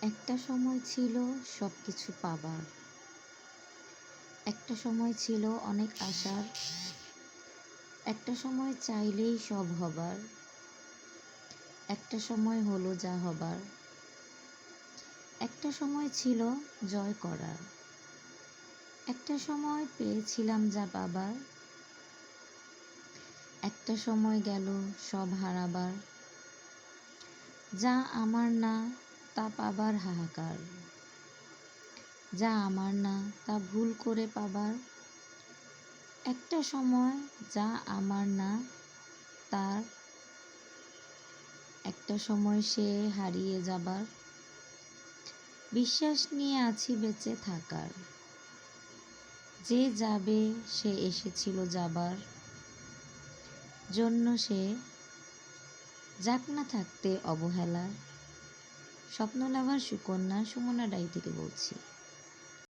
একটা সময় ছিল সব কিছু পাবার, একটা সময় ছিল অনেক আশার, একটা সময় চাইলেই সব হবার, একটা সময় হলো যা হবার, একটা সময় ছিল জয় করার, একটা সময় পেয়েছিলাম যা পাবার, একটা সময় গেল সব হারাবার, যা আমার না তা পাবার হাহাকার, যা আমার না তা ভুল করে পাবার, একটা সময় যা আমার না তার, একটা সময় সে হারিয়ে যাবার, বিশ্বাস নিয়ে আছি বেঁচে থাকার, যে যাবে সে এসেছিল যাবার জন্য, সে যাক না থাকতে অবহেলার। স্বপ্নলাভার সুকন্যা সুমনা ডাই থেকে বলছি।